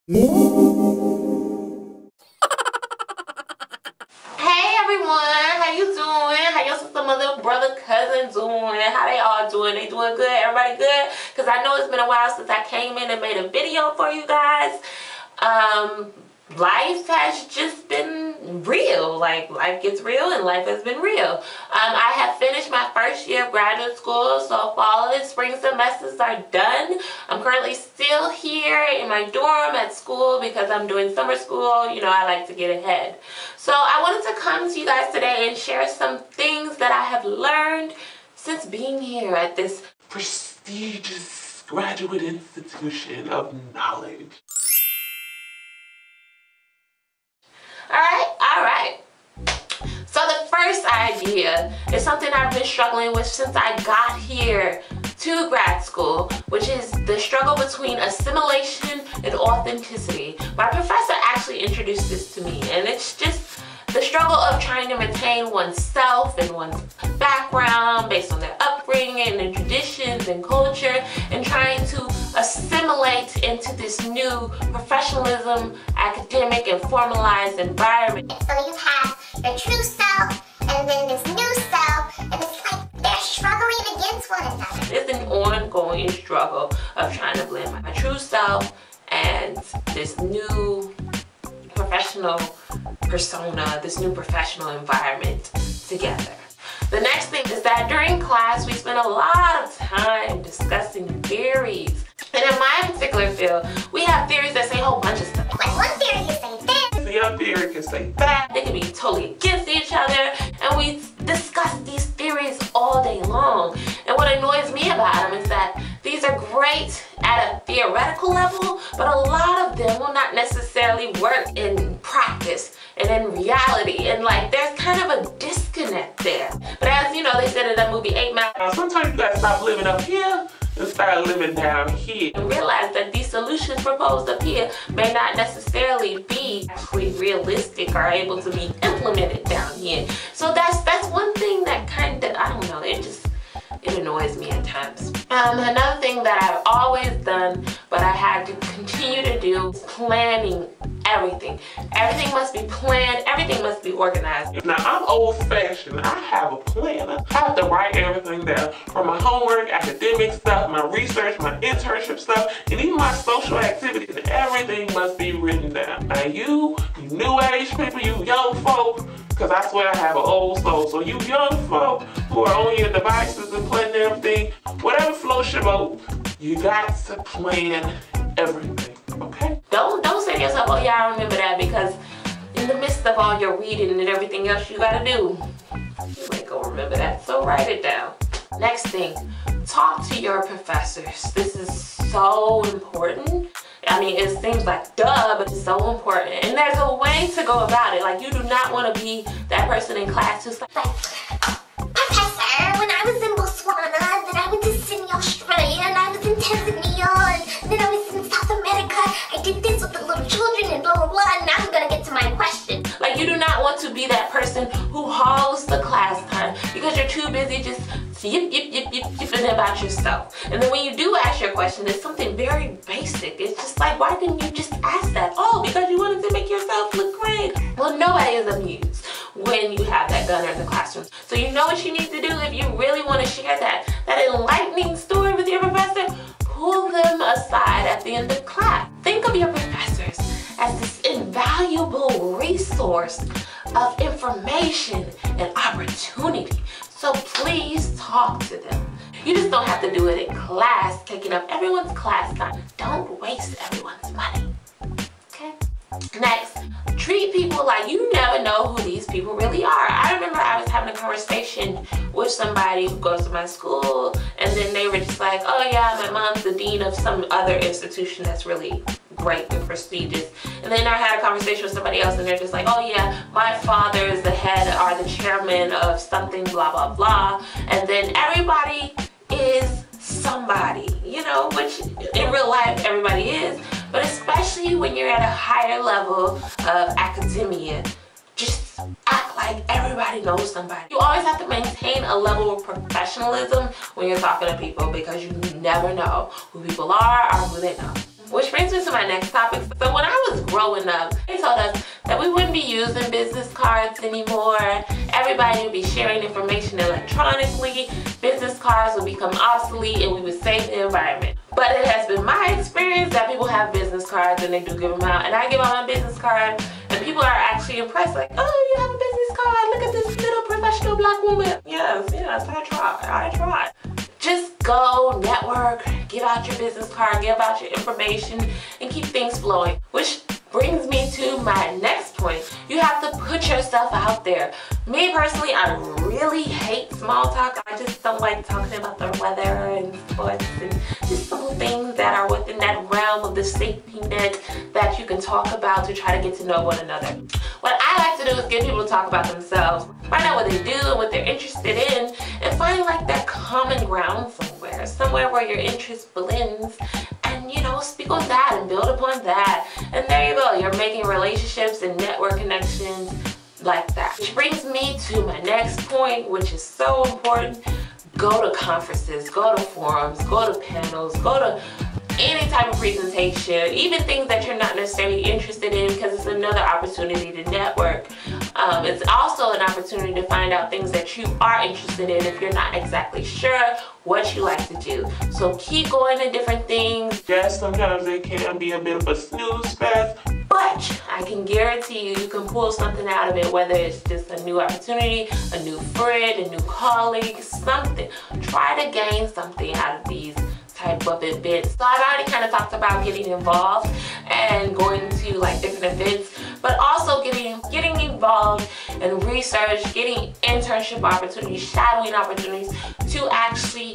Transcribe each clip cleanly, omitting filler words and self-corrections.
Hey everyone, how you doing? How your sister, mother, brother, cousin doing? How they all doing? They doing good? Everybody good? Because I know it's been a while since I came in and made a video for you guys. Life has just been real. Like, life gets real and life has been real. I have finished my first year of graduate school, so fall and spring semesters are done. I'm currently still here in my dorm at school because I'm doing summer school. You know, I like to get ahead. So I wanted to come to you guys today and share some things that I have learned since being here at this prestigious graduate institution of knowledge. Alright. So the first idea is something I've been struggling with since I got here to grad school, which is the struggle between assimilation and authenticity. My professor actually introduced this to me, and it's just the struggle of trying to maintain oneself and one's background based on their upbringing and traditions and culture, and trying to assimilate into this new professionalism, academic and formalized environment. So you have your true self and then this new self, and it's like they're struggling against one another. It's an ongoing struggle of trying to blend my true self and this new professional persona, this new professional environment together. The next thing is that during class we spend a lot of time discussing theories. And in my particular field, we have theories that say a whole bunch of stuff. Like one theory can say this, the other theory can say that. They can be totally against each other, and we discuss these theories all day long. And what annoys me about them is that these are great at a theoretical level, but a lot of them will not necessarily work in practice and in reality. And like, there's kind of a disconnect there. But as you know, they said in that movie 8 Mile, sometimes you gotta stop living up here and start living down here. And realize that these solutions proposed up here may not necessarily be actually realistic or able to be implemented down here. So that's one thing that kind of, I don't know, it annoys me at times. Another thing that I've always done, but I had to continue to do, is planning everything. Everything must be planned, everything must be organized. Now I'm old-fashioned, I have a planner. I have to write everything down, from my homework, academic stuff, my research, my internship stuff, and even my social activities. Everything must be written down. Now you new age people, you young folk, because I swear I have an old soul, so you young folk who are on your devices and planning everything, whatever floats your boat, you got to plan everything, okay? Don't say to yourself, oh yeah, I remember that, because in the midst of all your reading and everything else you gotta do, you ain't gonna remember that, so write it down. Next thing, talk to your professors. This is so important. I mean, it seems like duh, but it's so important. And there's a way to go about it. Like, you do not want to be that person in class who's like, Professor, when I was in Botswana, then I went to Sydney, Australia, and I was in Tanzania, and then I was in South America. I did this with the little children and blah, blah, blah, and now I'm gonna get to my question. Like, you do not want to be that person who hogs the class time because you're too busy just yipping about yourself. And then when you do ask your question, it's something very basic. It's just like, why didn't you just ask that? Oh, because you wanted to make yourself look great. Well, nobody is amused when you have that gunner in the classroom. So you know what you need to do if you really want to share that enlightening story with your professor? Pull them aside at the end of class. Think of your professors as this invaluable resource of information and opportunity. So please talk to them. You just don't have to do it in class, taking up everyone's class time. Don't waste everyone's money, okay? Next, treat people like you never know who these people really are. I remember I was having a conversation with somebody who goes to my school, and then they were just like, oh yeah, my mom's the dean of some other institution that's really great and prestigious. And then I had a conversation with somebody else, and they're just like, oh yeah, my father is the head or the chairman of something, blah, blah, blah. And then everybody is somebody, you know, which in real life everybody is, but especially when you're at a higher level of academia, just act like everybody knows somebody. You always have to maintain a level of professionalism when you're talking to people, because you never know who people are or who they know. Which brings me to my next topic. So when growing up, they told us that we wouldn't be using business cards anymore. Everybody would be sharing information electronically. Business cards would become obsolete and we would save the environment. But it has been my experience that people have business cards and they do give them out. And I give out my business card and people are actually impressed, like, oh, you have a business card, look at this little professional black woman. Yes, I tried. Just go network, give out your business card, give out your information, and keep things flowing. Which brings me to my next point. You have to put yourself out there. Me personally, I really hate small talk. I just don't like talking about the weather and sports and just simple things that are within that realm of the safety net that you can talk about to try to get to know one another. What I like to do is get people to talk about themselves, find out what they do and what they're interested in, and find like that common ground somewhere where your interest blends, and you know, speak on that and build upon that. And there you go, you're making relationships and network connections like that. Which brings me to my next point, which is so important. Go to conferences, go to forums, go to panels, go to any type of presentation, even things that you're not necessarily interested in, because it's another opportunity to network. It's also an opportunity to find out things that you are interested in if you're not exactly sure what you like to do. So keep going to different things. Yes, sometimes it can be a bit of a snooze fest, but I can guarantee you can pull something out of it, whether it's just a new opportunity, a new friend, a new colleague, something. Try to gain something out of these type of events. So I've already kind of talked about getting involved and going to like different events, but also getting involved in research, getting internship opportunities, shadowing opportunities to actually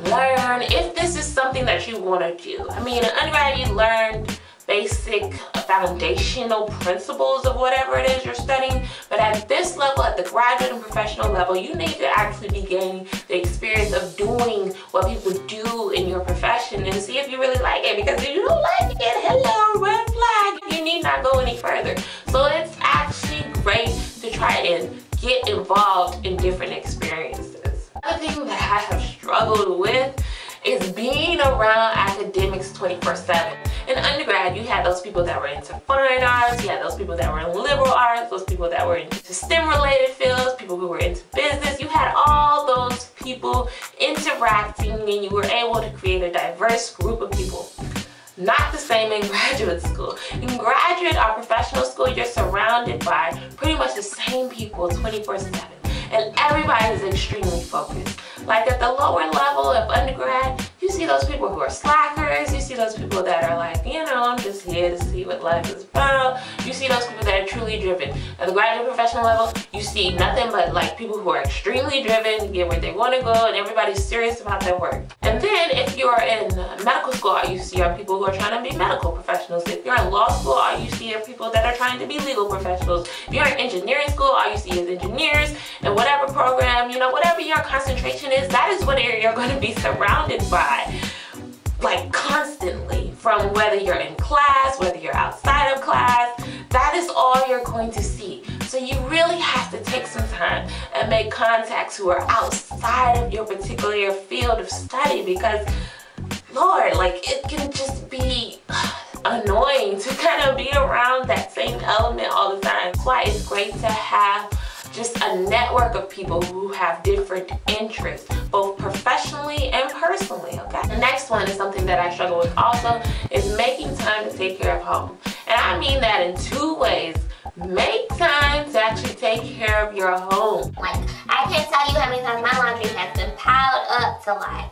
learn if this is something that you want to do. I mean, in undergrad you learned basic foundational principles of whatever it is you're studying, but at this level, at the graduate and professional level, you need to actually be gaining the experience of doing what people do in your profession and see if you really like it, because if you don't like it, hello, red flag, you need not go any further. So it's actually great to try and get involved in different experiences. Another thing that I have struggled with is being around academics 24/7. In undergrad, you had those people that were into fine arts, you had those people that were in liberal arts, those people that were into STEM-related fields, people who were into business. You had all those people interacting and you were able to create a diverse group of people. Not the same in graduate school. In graduate or professional school, you're surrounded by pretty much the same people 24/7. And everybody is extremely focused. Like at the lower level of undergrad, you see those people who are slackers, you see those people that are like, you know, I'm just here to see what life is about. You see those people that are truly driven. At the graduate professional level, you see nothing but like people who are extremely driven, get where they want to go, and everybody's serious about their work. And then if you're in medical school, all you see are people who are trying to be medical professionals. If you're in law school, all you see are people that are trying to be legal professionals. If you're in engineering school, all you see is engineers, and whatever program, you know, whatever your concentration is, that is what you're going to be surrounded by, like constantly, from whether you're in class, whether you're outside of class. That is all you're going to see. So you really have to take some time and make contacts who are outside of your particular field of study, because Lord, like, it can just be annoying to kind of be around that same element all the time. That's why it's great to have just a network of people who have different interests, both professionally and personally, okay? The next one is something that I struggle with also, is making time to take care of home. And I mean that in two ways. Make time to actually take care of your home. Like, I can't tell you how many times my laundry has been piled up to like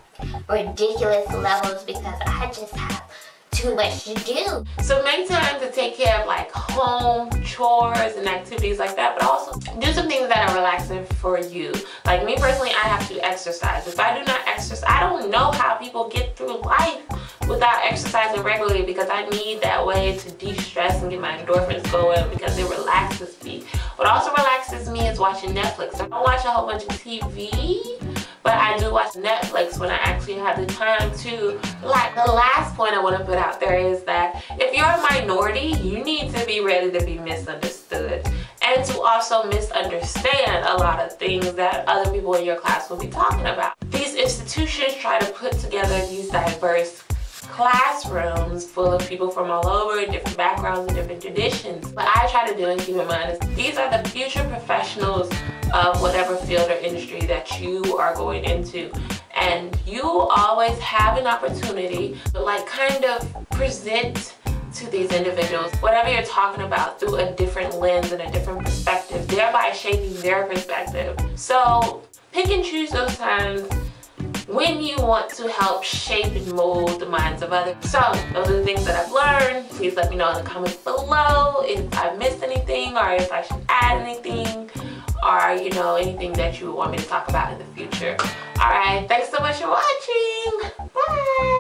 ridiculous levels because I just have too much to do. So make time to take care of like home chores and activities like that, but also do some things that are relaxing for you. Like me personally, I have to exercise. If I do not exercise, I don't know how people get through life without exercising regularly, because I need that way to de-stress and get my endorphins going, because it relaxes me. What also relaxes me is watching Netflix. I don't watch a whole bunch of TV, but I do watch Netflix when I actually have the time to. Like, the last point I want to put out there is that if you're a minority, you need to be ready to be misunderstood, and to also misunderstand a lot of things that other people in your class will be talking about. These institutions try to put together these diverse classrooms full of people from all over, different backgrounds and different traditions. What I try to do and keep in mind is these are the future professionals of whatever field or industry that you are going into. And you always have an opportunity to like kind of present to these individuals whatever you're talking about through a different lens and a different perspective, thereby shaping their perspective. So pick and choose those times when you want to help shape and mold the minds of others. So those are the things that I've learned. Please let me know in the comments below if I missed anything or if I should add anything, or you know, anything that you want me to talk about in the future. All right, thanks so much for watching. Bye.